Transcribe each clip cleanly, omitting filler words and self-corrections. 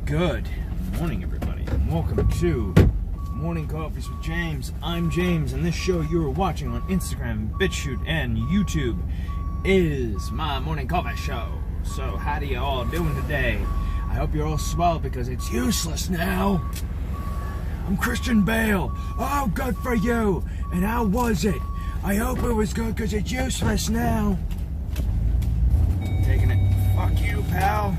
Good morning, everybody, and welcome to Morning Coffees with James. I'm James, and this show you are watching on Instagram, BitChute, and YouTube is my morning coffee show. So, how do you all doing today? I hope you're all swell because it's useless now. I'm Christian Bale. Oh, good for you. And how was it? I hope it was good because it's useless now. Taking it. Fuck you, pal.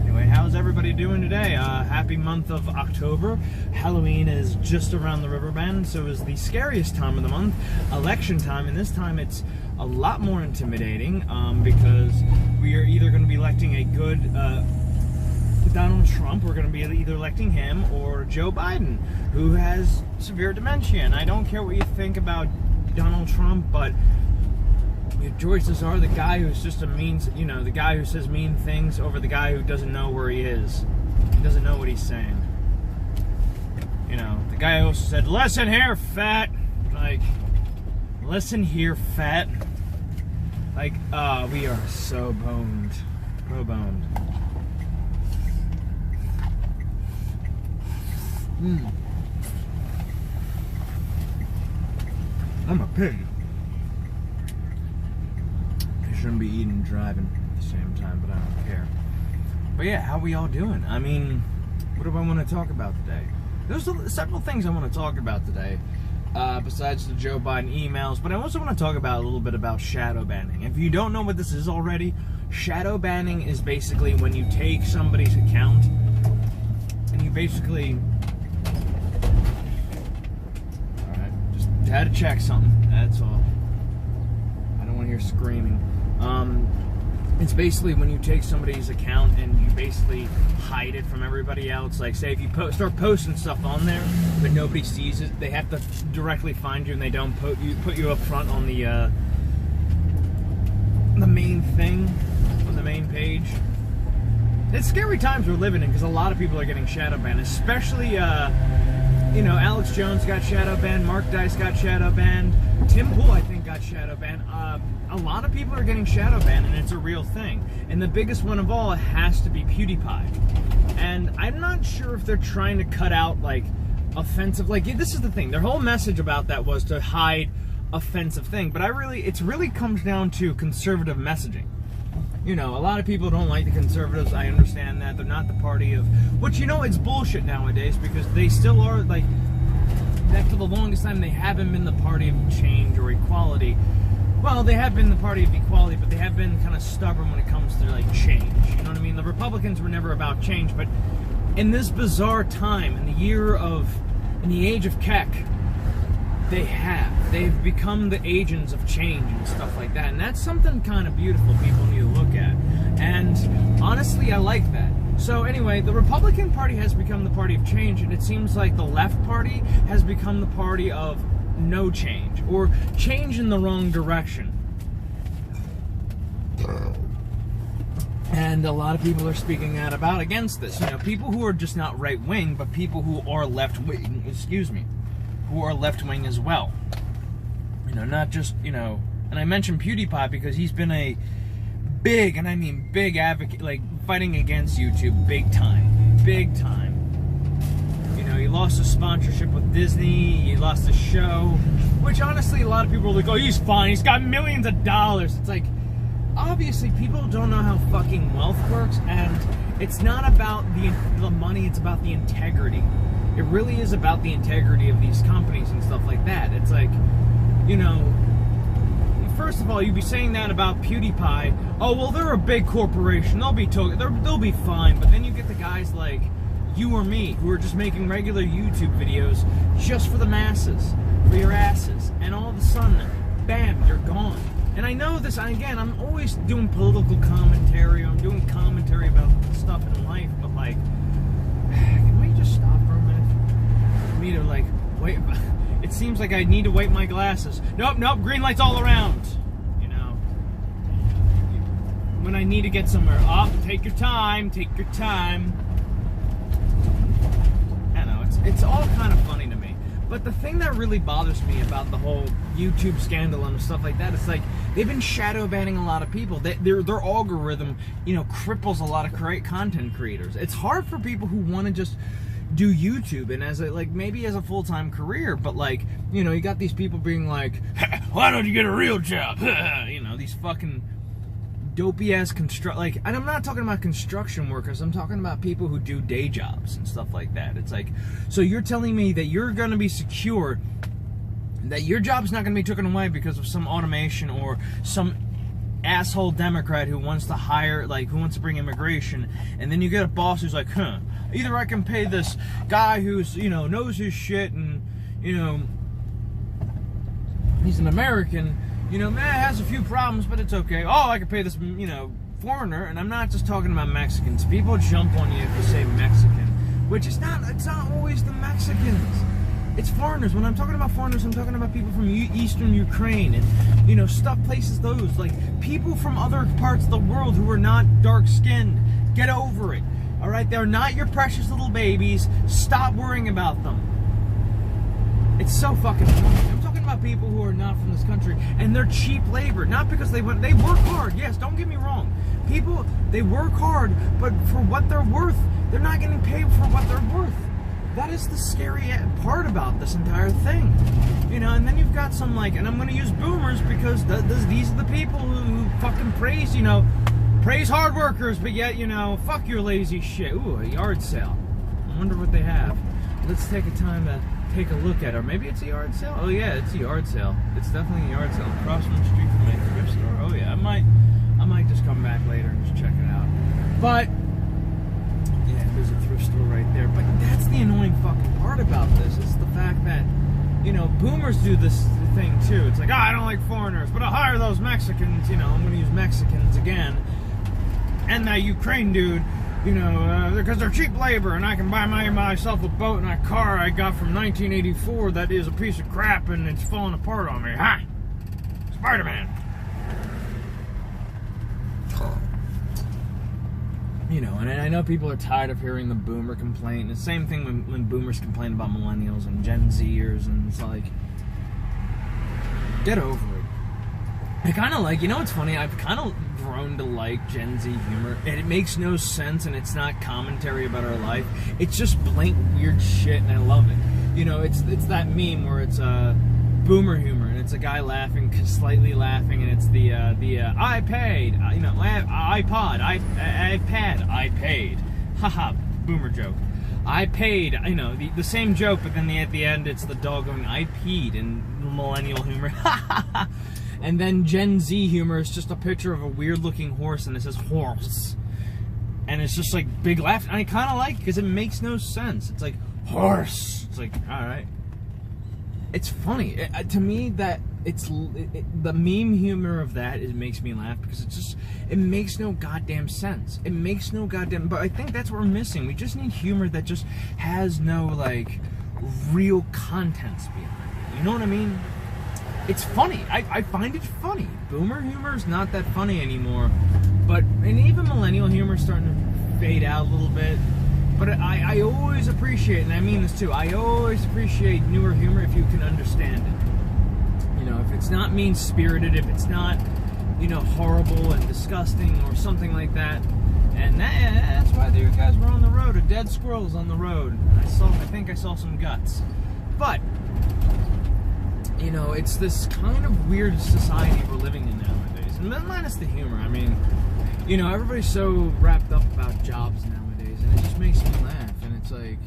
Anyway, how's everybody doing today? Happy month of October. Halloween is just around the river bend, so is the scariest time of the month, election time, and this time it's a lot more intimidating because we are either going to be electing a good Donald Trump. We're going to be either electing him or Joe Biden, who has severe dementia. And I don't care what you think about Donald Trump, but your choices are the guy who's just a mean, the guy who says mean things over the guy who doesn't know where he is. He doesn't know what he's saying. The guy who also said, "Listen here, fat." Like, listen here, fat. Like, we are so boned. So boned. I'm a pig. I shouldn't be eating and driving at the same time, but I don't care. But yeah, how we all doing? I mean, what do I want to talk about today? There's several things I want to talk about today, besides the Joe Biden emails, but I also want to talk about a little bit about shadow banning. If you don't know what this is already, shadow banning is basically when you take somebody's account and you basically... Alright, just had to check something, that's all. I don't want to hear screaming. It's basically when you take somebody's account and you basically hide it from everybody else. Like, say if you start posting stuff on there, but nobody sees it, they have to directly find you, and they don't put you up front on the main thing, on the main page. It's scary times we're living in because a lot of people are getting shadow banned, especially Alex Jones got shadow banned, Mark Dice got shadow banned, Tim Pool I think got shadow banned. A lot of people are getting shadow banned, and it's a real thing. And the biggest one of all has to be Pewdiepie. And I'm not sure if they're trying to cut out, like, offensive... Like, this is the thing. Their whole message about that was to hide offensive thing. But it really comes down to conservative messaging. A lot of people don't like the conservatives. I understand that. They're not the party of... Which, it's bullshit nowadays, because they still are, like... That for the longest time, they haven't been the party of change or equality. Well, they have been the party of equality, but they have been kind of stubborn when it comes to, like, change. You know what I mean? The Republicans were never about change, but in this bizarre time, in the age of Keck, they've become the agents of change and stuff like that. And that's something kind of beautiful people need to look at. And honestly, I like that. So anyway, the Republican Party has become the party of change, and it seems like the left party has become the party of no change, or change in the wrong direction. And a lot of people are speaking out against this. People who are just not right-wing, but people who are left-wing, who are left-wing as well. Not just, and I mentioned Pewdiepie because he's been a big, and I mean big advocate, like, fighting against YouTube big time. Big time. He lost his sponsorship with Disney, he lost his show, which honestly a lot of people are like, oh, he's fine, he's got millions of dollars. It's like, obviously people don't know how fucking wealth works, and it's not about the money, it's about the integrity. It really is about the integrity of these companies and stuff like that. It's like, first of all, you'd be saying that about Pewdiepie. Oh, well, they're a big corporation. They'll be fine. But then you get the guys like you or me who are just making regular YouTube videos just for the masses, for your asses. And all of a sudden, bam, you're gone. And I know this, and again, I'm always doing political commentary. I'm doing commentary about stuff in life. But, like, can we just stop for a minute? For me to, like, wait... It seems like I need to wipe my glasses. Nope, green lights all around. When I need to get somewhere. Take your time. I know, it's all kind of funny to me. But the thing that really bothers me about the whole YouTube scandal and stuff like that, it's like they've been shadow banning a lot of people. Their algorithm, cripples a lot of content creators. It's hard for people who want to just do YouTube and as maybe as a full-time career, but you got these people being like, why don't you get a real job? These fucking dopey ass and I'm not talking about construction workers, I'm talking about people who do day jobs and stuff like that. It's like, so you're telling me that you're gonna be secure, that your job's not gonna be taken away because of some automation or some asshole Democrat who wants to hire, who wants to bring immigration, and then you get a boss who's like, either I can pay this guy who's, knows his shit and, he's an American, has a few problems, but it's okay. Oh, I can pay this, foreigner, and I'm not just talking about Mexicans. People jump on you if you say Mexican, which it's not always the Mexicans. It's foreigners. When I'm talking about foreigners, I'm talking about people from Eastern Ukraine and, places those, people from other parts of the world who are not dark-skinned. Get over it, all right? They're not your precious little babies. Stop worrying about them. It's so fucking funny. I'm talking about people who are not from this country, and they're cheap labor. Not because they work hard. Yes, don't get me wrong. People, they work hard, but for what they're worth, they're not getting paid for what they're worth. That is the scary part about this entire thing. And then you've got some, and I'm going to use boomers because these are the people who fucking praise hard workers, but yet, fuck your lazy shit. Ooh, a yard sale. I wonder what they have. Let's take a time to take a look at it. Or maybe it's a yard sale. Oh yeah, it's a yard sale. It's definitely a yard sale across from the street from my thrift store. Oh yeah, I might just come back later and just check it out. But yeah, there's a thrift store right there. But that's the annoying fucking part about this. It's the fact that boomers do this thing too. It's like, I don't like foreigners, but I'll hire those Mexicans. I'm going to use Mexicans again. And that Ukraine dude, because they're cheap labor, and I can buy myself a boat and a car I got from 1984 that is a piece of crap and it's falling apart on me. Ha! Spider-Man! And I know people are tired of hearing the boomer complaint. The same thing when boomers complain about millennials and Gen Zers, and it's like, get over it. I kind of what's funny? I've kind of grown to like Gen Z humor, and it makes no sense, and it's not commentary about our life. It's just blank weird shit, and I love it. It's that meme where it's boomer humor, and it's a guy laughing, slightly laughing, and it's the I paid, iPod, iPad, I paid, haha, boomer joke. I paid, the same joke, but then at the end it's the dog going, I peed, and millennial humor, and then Gen Z humor is just a picture of a weird-looking horse, and it says horse, and it's just big laugh, and I kind of like it because it makes no sense. It's like horse. It's like, all right. It's funny to me that the meme humor of that makes me laugh because it makes no goddamn sense. It makes no goddamn. But I think that's what we're missing. We just need humor that just has no real contents behind it. You know what I mean? It's funny. I find it funny. Boomer humor is not that funny anymore, and even millennial humor is starting to fade out a little bit. But I always appreciate, and I mean this too, I always appreciate newer humor if you can understand it. If it's not mean-spirited, if it's not, horrible and disgusting or something like that. And that's why you guys were on the road. A dead squirrel is on the road. I think I saw some guts. But, it's this kind of weird society we're living in nowadays. And minus the humor. I mean, everybody's so wrapped up about jobs now. And it just makes me laugh, and it's like,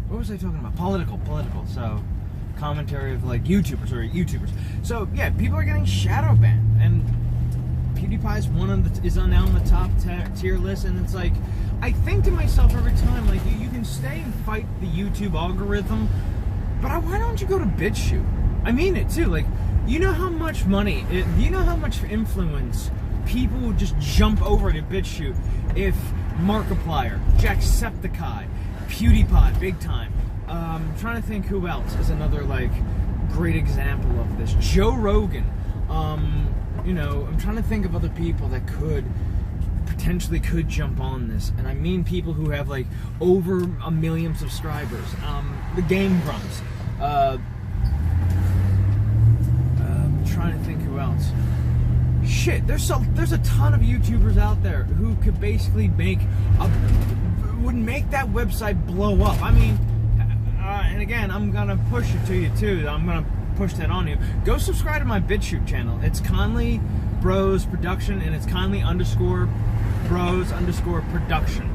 what was I talking about? Political. So, commentary of YouTubers. So yeah, people are getting shadow banned, and PewDiePie's is now on the top tier list, and it's like, I think to myself every time, you can stay and fight the YouTube algorithm, but why don't you go to BitChute? I mean it too. You know how much money, you know how much influence people would just jump over to BitChute if Markiplier, Jacksepticeye, PewDiePie, big time. I'm trying to think who else is another great example of this. Joe Rogan. I'm trying to think of other people that potentially could jump on this, and I mean people who have over 1 million subscribers. The Game Grumps, trying to think who else. Shit, there's a ton of YouTubers out there who could basically would make that website blow up. I mean, and again, I'm gonna push it to you too. I'm gonna push that on you. Go subscribe to my BitChute channel. It's Conley Bros Production, and it's Conley_Bros_production.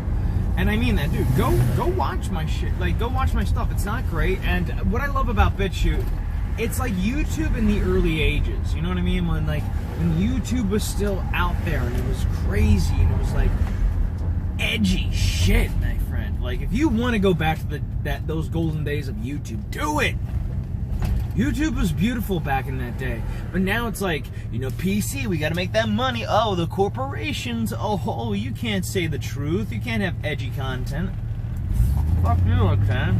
And I mean that, dude. Go watch my shit. Like, go watch my stuff. It's not great. And what I love about BitChute, it's like YouTube in the early ages. You know what I mean? When YouTube was still out there and it was crazy and it was like edgy shit, my friend. Like, if you want to go back to those golden days of YouTube, do it. YouTube was beautiful back in that day, but now it's like, you know, PC, we gotta make that money. Oh, the corporations, oh, you can't say the truth. You can't have edgy content. Fuck you, okay?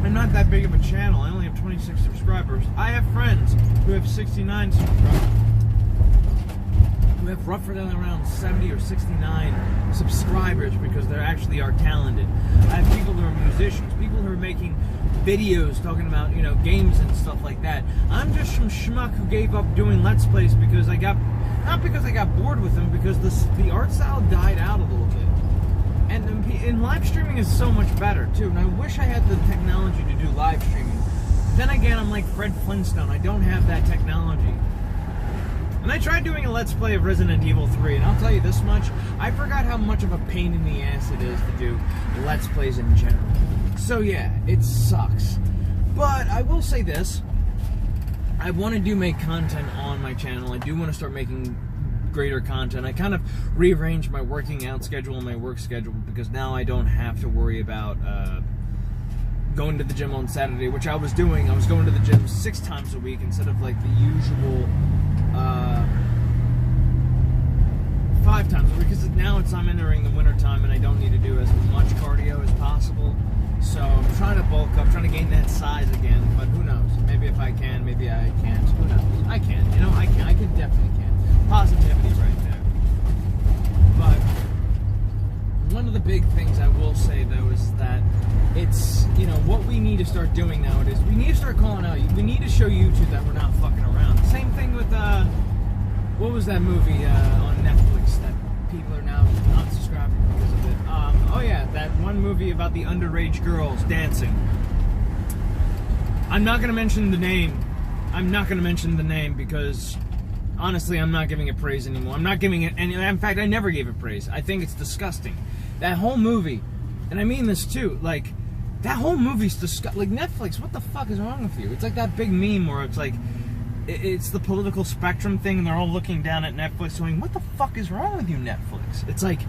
I'm not that big of a channel. I only have 26 subscribers. I have friends who have 69 subscribers, who have roughly around 70 or 69 subscribers because they actually are talented. I have people who are musicians, people who are making videos talking about, you know, games and stuff like that. I'm just some schmuck who gave up doing Let's Plays because not because I got bored with them, because the art style died out a little bit. And live streaming is so much better too, and I wish I had the technology to do live streaming. Then again, I'm like Fred Flintstone, I don't have that technology. And I tried doing a Let's Play of Resident Evil 3, and I'll tell you this much, I forgot how much of a pain in the ass it is to do Let's Plays in general. So yeah, it sucks. But I will say this, I want to make content on my channel. I do want to start making greater content. I kind of rearranged my working out schedule and my work schedule because now I don't have to worry about going to the gym on Saturday, which I was doing. I was going to the gym 6 times a week instead of like the usual 5 times a week, because now I'm entering the winter time and I don't need to do as much cardio as possible. So I'm trying to bulk up, trying to gain that size again, but who knows? Maybe if I can, maybe I can't. Who knows? I can. You know, I can. I can definitely can. Positivity right there. But one of the big things I will say though is that it's, you know, what we need to start doing nowadays, we need to start calling out, we need to show YouTube that we're not fucking around. Same thing with, what was that movie on Netflix that people are now unsubscribing because of it? Oh yeah, that one movie about the underage girls dancing. I'm not going to mention the name. I'm not going to mention the name because honestly, I'm not giving it praise anymore. I'm not giving it any. In fact, I never gave it praise. I think it's disgusting. That whole movie, and I mean this too, like, that whole movie's disgusting. Like, Netflix, what the fuck is wrong with you? It's like that big meme where it's like, it's the political spectrum thing, and they're all looking down at Netflix going, what the fuck is wrong with you, Netflix? It's like,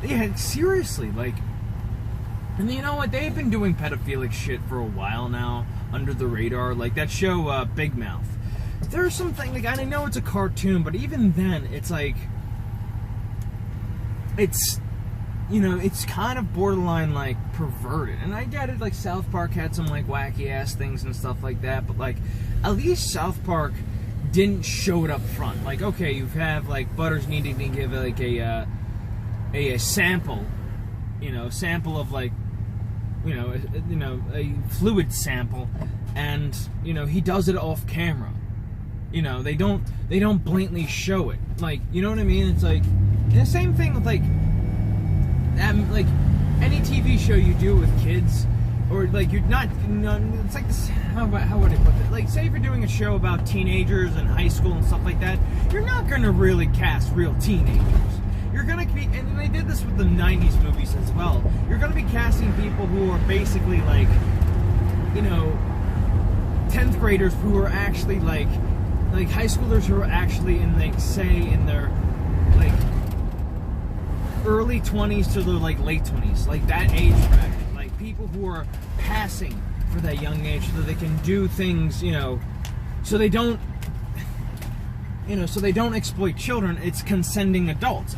yeah, seriously, like, and you know what? They've been doing pedophilic shit for a while now, under the radar. Like that show, Big Mouth. There's something, like, I know it's a cartoon, but even then, it's like, it's, you know, it's kind of borderline, like, perverted. And I get it, like, South Park had some, like, wacky-ass things and stuff like that, but, like, at least South Park didn't show it up front. Like, okay, you have, like, Butters needing to give, like, a sample, you know, sample of, like, you know, a fluid sample, and, you know, he does it off camera. You know, they don't blatantly show it. Like, you know what I mean? It's like, and the same thing with, like any TV show you do with kids, or like you're not, you know, it's like this, how would I put it? Like, say if you're doing a show about teenagers and high school and stuff like that, you're not going to really cast real teenagers. You're going to be, and they did this with the 90s movies as well, you're going to be casting people who are basically like, you know, 10th graders who are actually like high schoolers who are actually in, like, say in their like early 20s to their like late 20s, like that age bracket, like people who are passing for that young age so that they can do things, you know, so they don't exploit children. It's consenting adults.